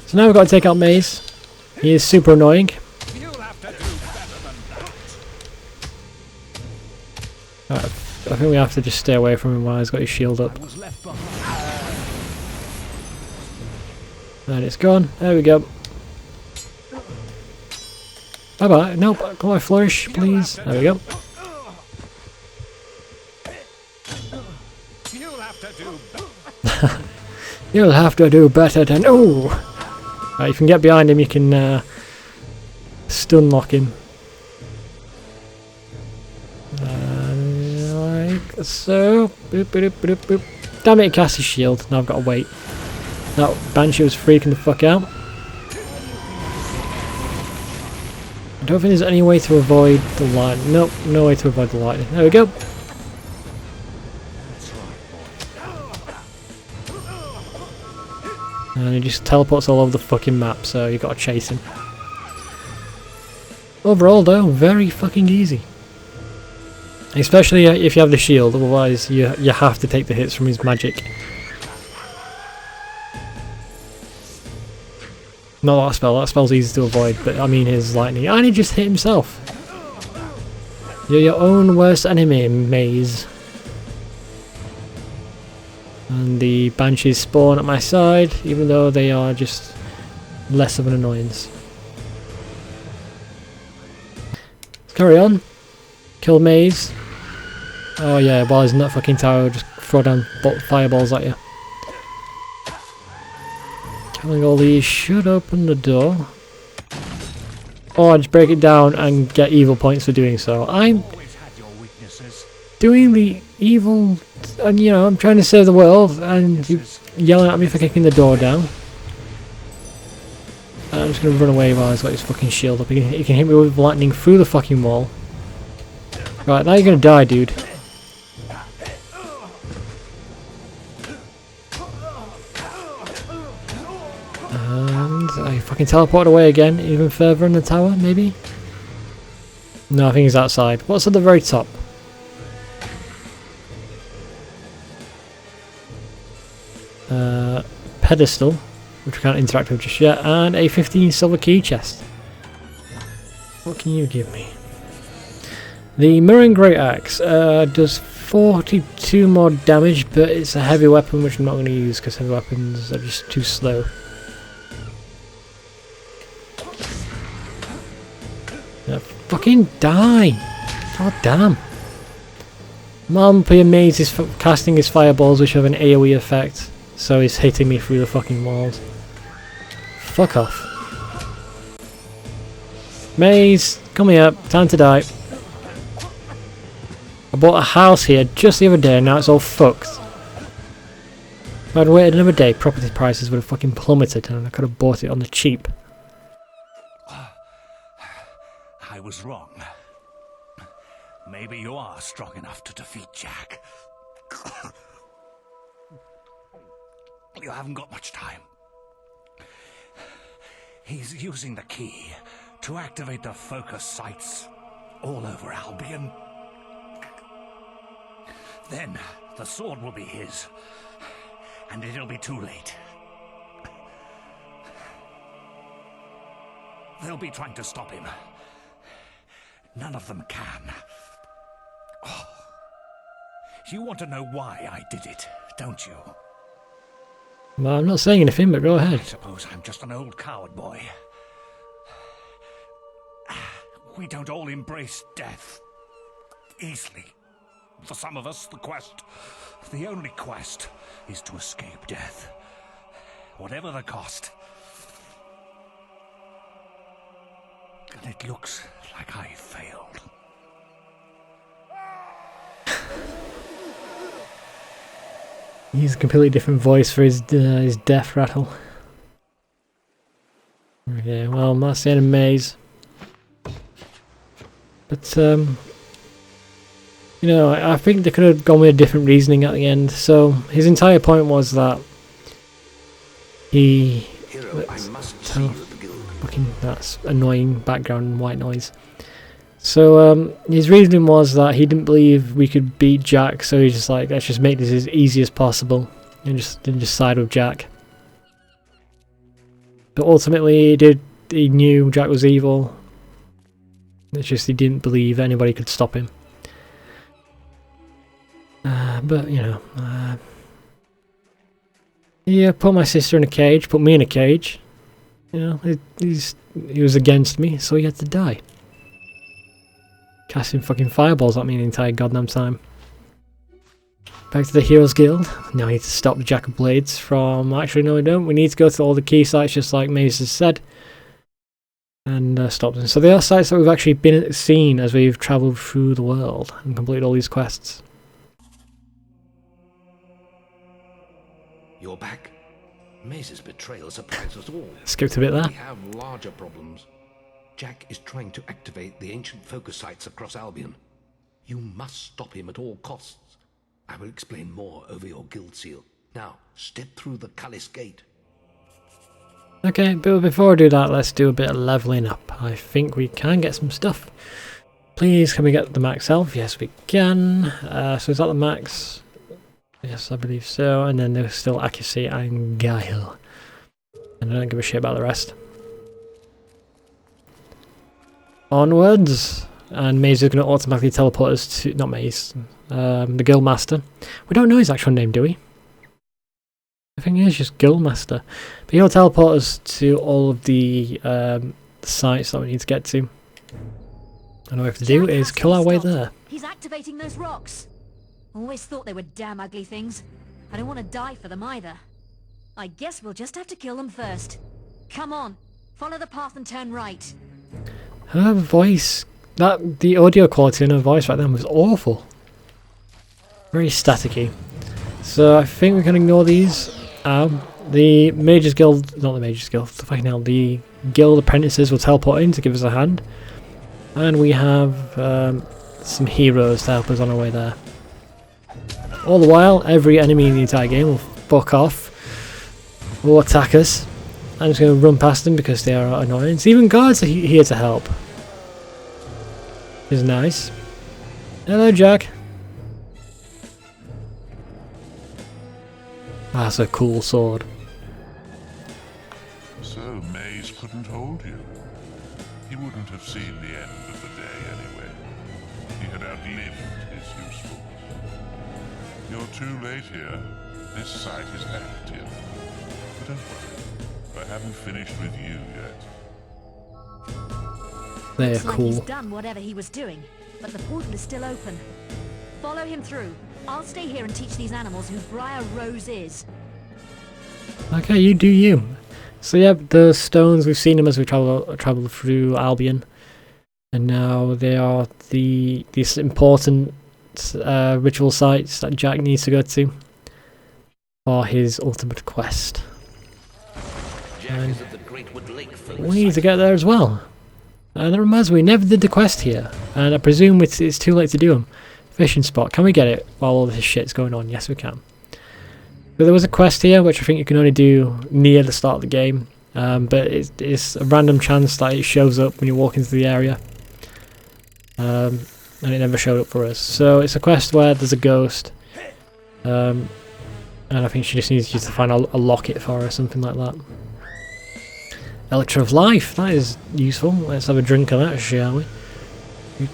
So now we've got to take out Maze. He is super annoying. Right, I think we have to just stay away from him while he's got his shield up. And it's gone. There we go. Bye bye. Nope. Can I flourish, please? There we go. You'll have to do better than. Oh! Right, you can get behind him, you can stun lock him. Like so. Boop, boop, boop, boop. Damn it, he cast his shield. Now I've got to wait. That Banshee was freaking the fuck out. I don't think there's any way to avoid the lightning. Nope, no way to avoid the lightning. There we go. And he just teleports all over the fucking map, so you gotta chase him. Overall though, very fucking easy. Especially if you have the shield, otherwise you have to take the hits from his magic. Not that spell, that spell's easy to avoid, but I mean his lightning. And he just hit himself! You're your own worst enemy, Maze. And the Banshees spawn at my side, even though they are just less of an annoyance. Let's carry on. Kill Maze. Oh yeah, while he's in that fucking tower, just throw down fireballs at you. Killing all these should open the door. Or just break it down and get evil points for doing so. I'm doing the evil, and you know, I'm trying to save the world, and you yelling at me for kicking the door down. I'm just gonna run away while he's got his fucking shield up. He can hit me with lightning through the fucking wall. Right, now you're gonna die, dude. And I fucking teleported away again, even further in the tower, maybe? No, I think he's outside. What's at the very top? Pedestal, which we can't interact with just yet, and a 15 silver key chest. What can you give me? The Mirroring Great Axe does 42 more damage, but it's a heavy weapon which I'm not going to use because heavy weapons are just too slow. Yeah, fucking die! God damn! Malmpe Maze is casting his fireballs which have an AoE effect, so he's hitting me through the fucking walls. Fuck off. Maze, come here, time to die. I bought a house here just the other day and now it's all fucked. If I'd waited another day, property prices would have fucking plummeted and I could have bought it on the cheap. I was wrong. Maybe you are strong enough to defeat Jack. You haven't got much time. He's using the key to activate the focus sites all over Albion. Then the sword will be his, and it'll be too late. They'll be trying to stop him. None of them can. Oh. You want to know why I did it, don't you? Well, I'm not saying anything, but go ahead. I suppose I'm just an old coward boy. We don't all embrace death easily. For some of us, the only quest, is to escape death. Whatever the cost. And it looks like I failed. He's a completely different voice for his death rattle. Okay, well, that's the end of Maze. But, you know, I think they could have gone with a different reasoning at the end. So, his entire point was that he... Fucking, that's annoying background white noise. So, his reasoning was that he didn't believe we could beat Jack, so he's just like, let's just make this as easy as possible, and just side with Jack. But ultimately he knew Jack was evil. It's just he didn't believe anybody could stop him. But, you know, yeah, put my sister in a cage, put me in a cage. You know, he was against me, so he had to die. Casting fucking fireballs at me the entire goddamn time. Back to the Heroes Guild. Now we need to stop Jack of Blades from... Actually, no we don't. We need to go to all the key sites, just like Maze has said. And stop them. So they are sites that we've actually seen as we've travelled through the world and completed all these quests. You're back. Maze's betrayal surprised us all. Skipped a bit there. We have larger problems. Jack is trying to activate the ancient focus sites across Albion. You must stop him at all costs. I will explain more over your guild seal. Now, step through the Cullis Gate. Okay, but before I do that, let's do a bit of leveling up. I think we can get some stuff. Please, can we get the max health? Yes, we can. So is that the max? Yes, I believe so. And then there's still accuracy and guile. And I don't give a shit about the rest. Onwards. And Maze is going to automatically teleport us to... Not Maze. The Guild Master. We don't know his actual name, do we? I think he is just Guild Master. But he'll teleport us to all of the sites that we need to get to. And all we have to do is kill our way there. He's activating those rocks. Always thought they were damn ugly things. I don't want to die for them either. I guess we'll just have to kill them first. Come on, follow the path and turn right. Her voice, the audio quality in her voice right then was awful. Very staticky. So I think we can ignore these. The Mages Guild, not the Mages Guild, the fucking hell, the Guild Apprentices will teleport in to give us a hand. And we have some heroes to help us on our way there. All the while, every enemy in the entire game will fuck off or attack us. I'm just going to run past them because they are annoying. So even guards are here to help. Which is nice. Hello, Jack. That's a cool sword. So Maze couldn't hold you. He wouldn't have seen the end of the day anyway. He had outlived his usefulness. You're too late here. This site is active. But don't worry. I haven't finished with you yet. They're Looks like cool. he's done whatever he was doing, but the portal is still open. Follow him through. I'll stay here and teach these animals who Briar Rose is. Okay, you do you. So yeah, the stones, we've seen them as we travel through Albion. And now they are these important ritual sites that Jack needs to go to for his ultimate quest. Jack is at the Greatwood Lake focus We need to site. get there as well. And that reminds me, we never did the quest here. And I presume it's too late to do them. Fishing spot. Can we get it while all this shit's going on? Yes, we can. So there was a quest here, which I think you can only do near the start of the game. But it's a random chance that it shows up when you walk into the area. And it never showed up for us. So it's a quest where there's a ghost. And I think she just needs you to find a locket for her, something like that. Elixir of Life. That is useful. Let's have a drink of that, shall we? Not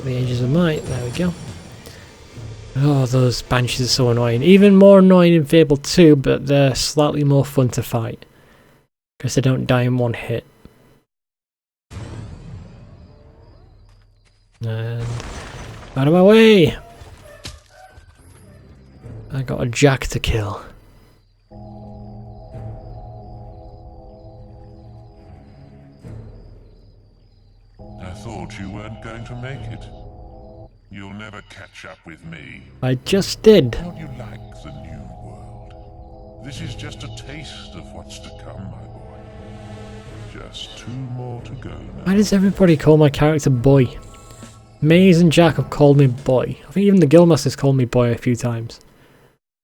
the Ages of Might. There we go. Oh, those banshees are so annoying. Even more annoying in Fable 2, but they're slightly more fun to fight. Because they don't die in one hit. And out of my way! I got a Jack to kill. I thought you weren't going to make it. You'll never catch up with me. I just did. Don't you like the new world? This is just a taste of what's to come, my boy. Just 2 more to go now. Why does everybody call my character Boy? Maze and Jack have called me Boy. I think even the Guildmaster's called me Boy a few times.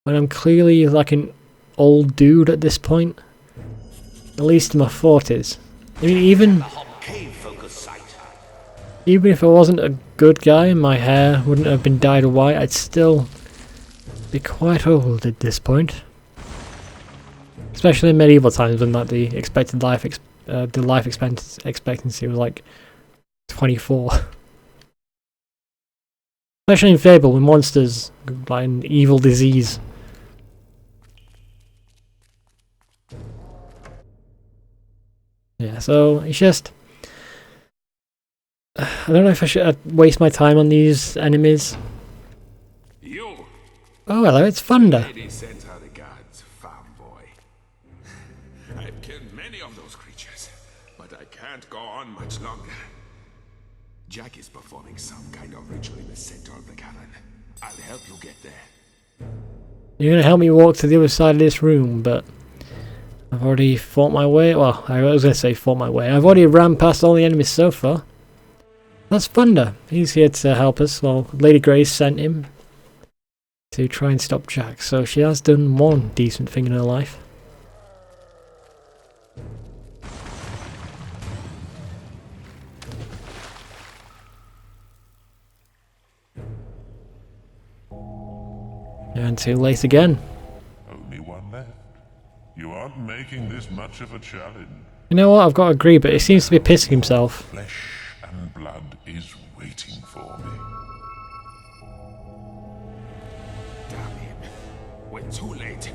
When I'm clearly like an old dude at this point. At least in my 40s. I mean, even if I wasn't a good guy and my hair wouldn't have been dyed white, I'd still be quite old at this point. Especially in medieval times when like the expected life expectancy was like 24. Especially in Fable, when monsters like an evil disease. Yeah, so it's just I don't know if I should waste my time on these enemies. You! Oh, hello, it's Thunder. Lady sent her regards, farm boy. I've killed many of those creatures, but I can't go on much longer. Jack is performing some kind of ritual in the center of the cavern. I'll help you get there. You're gonna help me walk to the other side of this room, but I've already fought my way. Well, I was gonna say fought my way. I've already ran past all the enemies so far. That's Thunder. He's here to help us. Well, Lady Grace sent him to try and stop Jack, so she has done one decent thing in her life. And too late again. Only one left. You aren't making this much of a challenge. You know what? I've got to agree, but he seems to be pissing himself. Flesh and blood is waiting for me. Damn him. We're too late.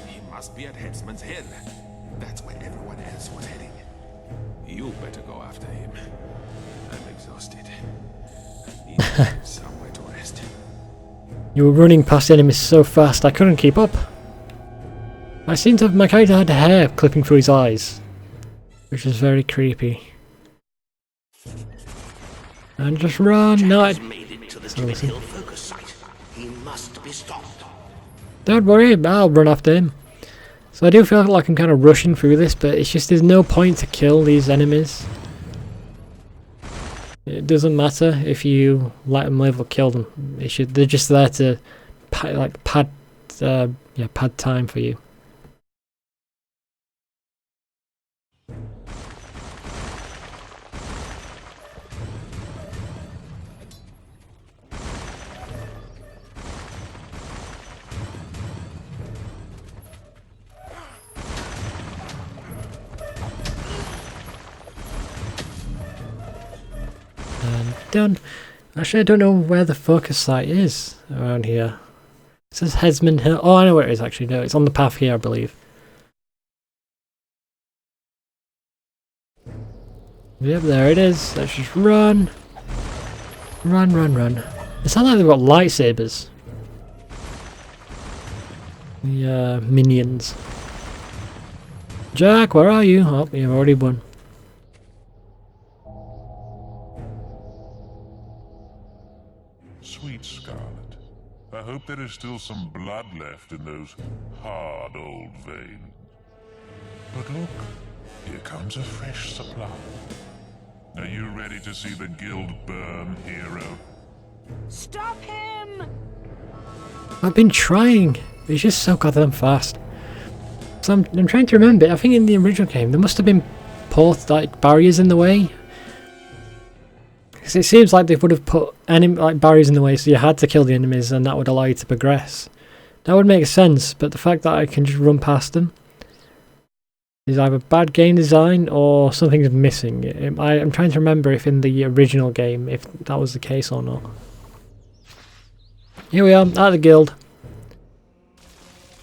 He must be at Headsman's Hill. That's where everyone else was heading. You better go after him. I'm exhausted. I need somewhere to rest. You were running past enemies so fast I couldn't keep up. I seem to have, my character had hair clipping through his eyes, which is very creepy. And just run, no, Made it to the Timid Hill focus site. He must be stopped. don't worry, I'll run after him. So I do feel like I'm kind of rushing through this, but it's just there's no point to kill these enemies. It doesn't matter if you let them live or kill them. They're just there to pad time for you. Done. Actually, I don't know where the focus site is around here. It says Headsman Hill. Oh, I know where it is actually. No, it's on the path here, I believe. Yep, there it is. Let's just run. Run, run, run. It's not like they've got lightsabers. The minions. Jack, where are you? Oh, you've already won. Sweet Scarlet, I hope there is still some blood left in those hard old veins. But look, here comes a fresh supply. Are you ready to see the guild burn, hero? Stop him! I've been trying. It's just so goddamn fast. So I'm trying to remember. I think in the original game there must have been barriers in the way. Because it seems like they would have put barriers in the way, so you had to kill the enemies, and that would allow you to progress. That would make sense, but the fact that I can just run past them is either bad game design or something's missing. I'm trying to remember if in the original game if that was the case or not. Here we are, at the guild.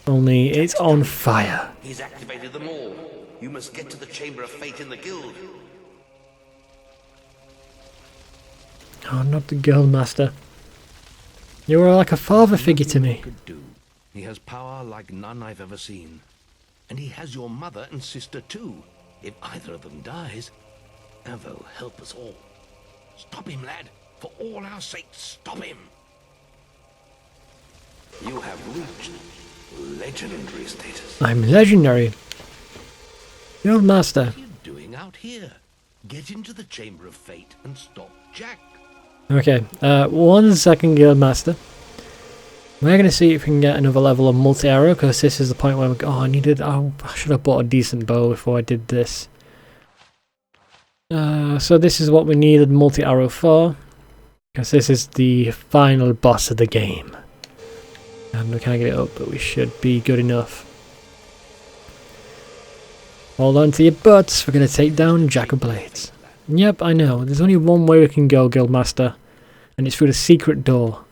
Only it's on fire. He's activated them all. You must get to the Chamber of Fate in the guild. Oh, not the guild master. You were like a father figure to me. Could do. He has power like none I've ever seen. And he has your mother and sister too. If either of them dies, Avo help us all. Stop him, lad. For all our sakes, stop him. You have reached legendary status. I'm legendary. Guild master. What are you doing out here? Get into the Chamber of Fate and stop Jack. Okay, 1 second, guild master. We're going to see if we can get another level of multi-arrow, because this is the point where I should have bought a decent bow before I did this. So this is what we needed multi-arrow for, because this is the final boss of the game. And we can't get it up, but we should be good enough. Hold on to your butts, we're going to take down Jack of Blades. Yep, I know, there's only one way we can go, Guildmaster, and it's through the secret door.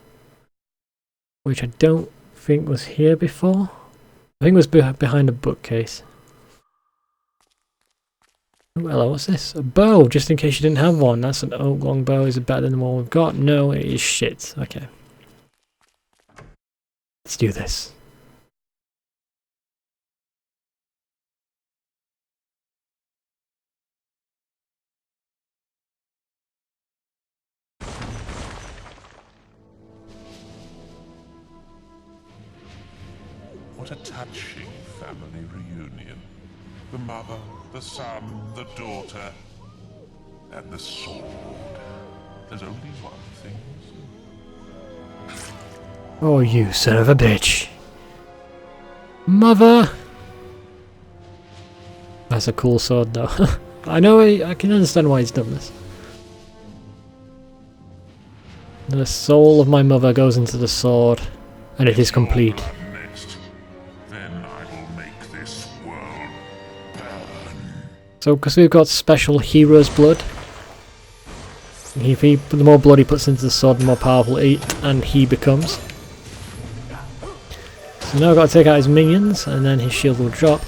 Which I don't think was here before. I think it was behind a bookcase. Oh, hello, what's this? A bow, just in case you didn't have one. That's an oak longbow. Is it better than the one we've got? No, it is shit. Okay. Let's do this. What a touching family reunion. The mother, the son, the daughter, and the sword. There's only one thing missing. Oh, you son of a bitch. Mother! That's a cool sword though. I know, I can understand why he's done this. The soul of my mother goes into the sword, and it is complete. Then I will make this world burn. So, because we've got special hero's blood, the more blood he puts into the sword, the more powerful he becomes. So now I've got to take out his minions, and then his shield will drop.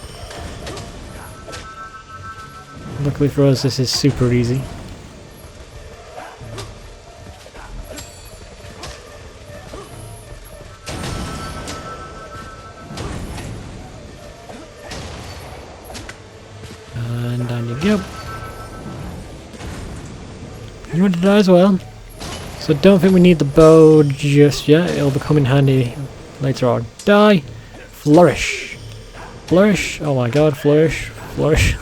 Luckily for us, this is super easy. And down you go. You want to die as well. So don't think we need the bow just yet. It'll become in handy later on. Die! Flourish! Flourish! Oh my god, flourish! Flourish!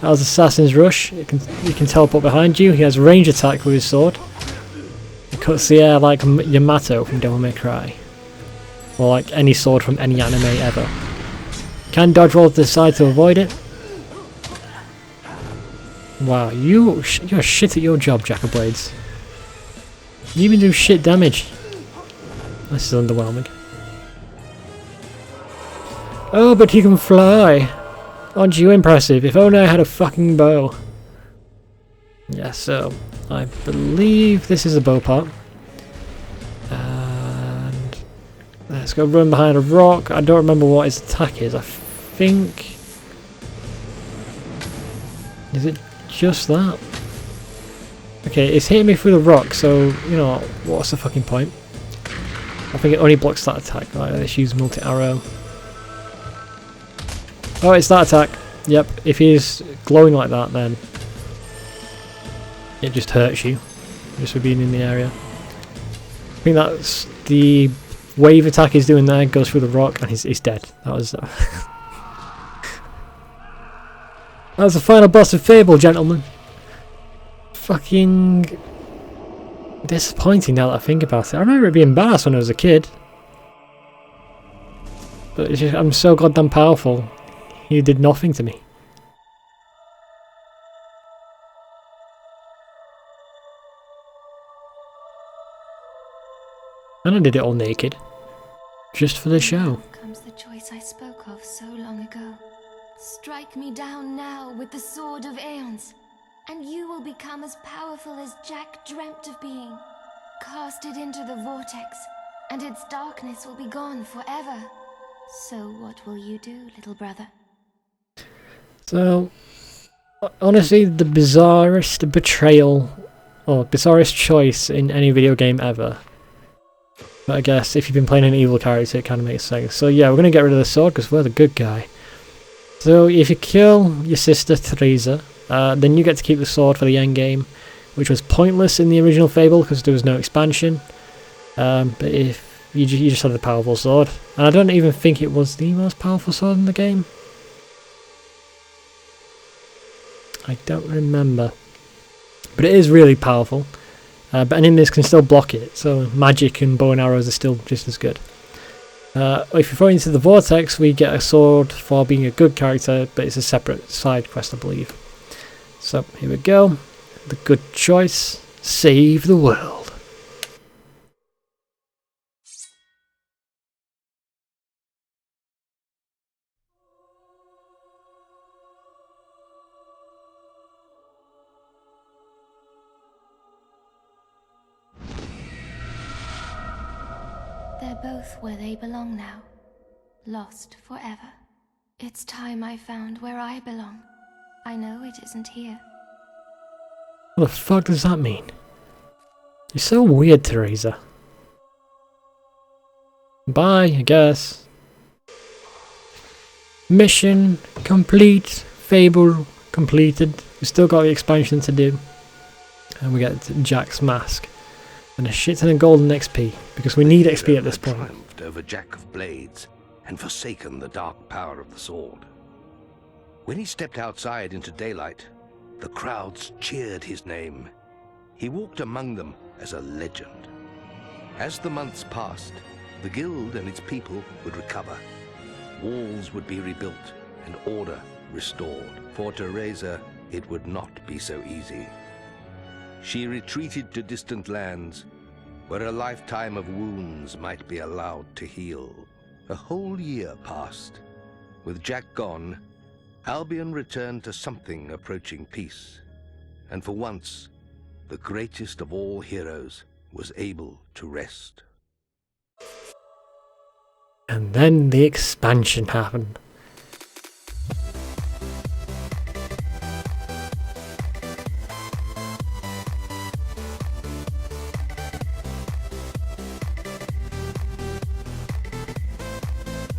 That was Assassin's Rush. He can teleport behind you. He has range attack with his sword. He cuts the air like Yamato from Devil May Cry. Or like any sword from any anime ever. Can dodge roll to the side to avoid it. Wow, you're shit at your job, Jack of Blades. You even do shit damage. This is underwhelming. Oh, but he can fly! Aren't you impressive? If only I had a fucking bow. Yeah, so I believe this is a bow part. And let's go run behind a rock. I don't remember what his attack is. I think... Is it just that? Okay, it's hitting me through the rock, so, you know, what's the fucking point? I think it only blocks that attack. Right, let's use multi-arrow. Oh, it's that attack. Yep, if he's glowing like that, then it just hurts you, just for being in the area. I think that's the wave attack he's doing there, goes through the rock, and he's dead. That was that was the final boss of Fable, gentlemen. Fucking disappointing now that I think about it. I remember it being badass when I was a kid. But it's just, I'm so goddamn powerful. He did nothing to me. And I did it all naked. Just for the show. Comes the choice I spoke of so long ago. Strike me down now with the sword of Aeons, and you will become as powerful as Jack dreamt of being. Cast it into the vortex, and its darkness will be gone forever. So what will you do, little brother? So, honestly, the bizarrest betrayal, or bizarrest choice in any video game ever. But I guess if you've been playing an evil character, it kind of makes sense. So yeah, we're going to get rid of the sword because we're the good guy. So if you kill your sister, Theresa, then you get to keep the sword for the end game, which was pointless in the original Fable because there was no expansion. But if you just had a powerful sword. And I don't even think it was the most powerful sword in the game. I don't remember. But it is really powerful. But enemies can still block it, so magic and bow and arrows are still just as good. If you throw it into the vortex, we get a sword for being a good character, but it's a separate side quest, I believe. So, here we go. The good choice. Save the world. They're both where they belong now. Lost forever. It's time I found where I belong. I know it isn't here. What the fuck does that mean? You're so weird, Teresa. Bye, I guess. Mission complete. Fable completed. We still got the expansion to do. And we get Jack's mask. And a shit ton of golden XP. Because we need XP at this point. Triumphed over Jack of Blades and forsaken the dark power of the sword. When he stepped outside into daylight, the crowds cheered his name. He walked among them as a legend. As the months passed, the guild and its people would recover. Walls would be rebuilt and order restored. For Teresa, it would not be so easy. She retreated to distant lands, where a lifetime of wounds might be allowed to heal. A whole year passed. With Jack gone, Albion returned to something approaching peace. And for once, the greatest of all heroes was able to rest. And then the expansion happened.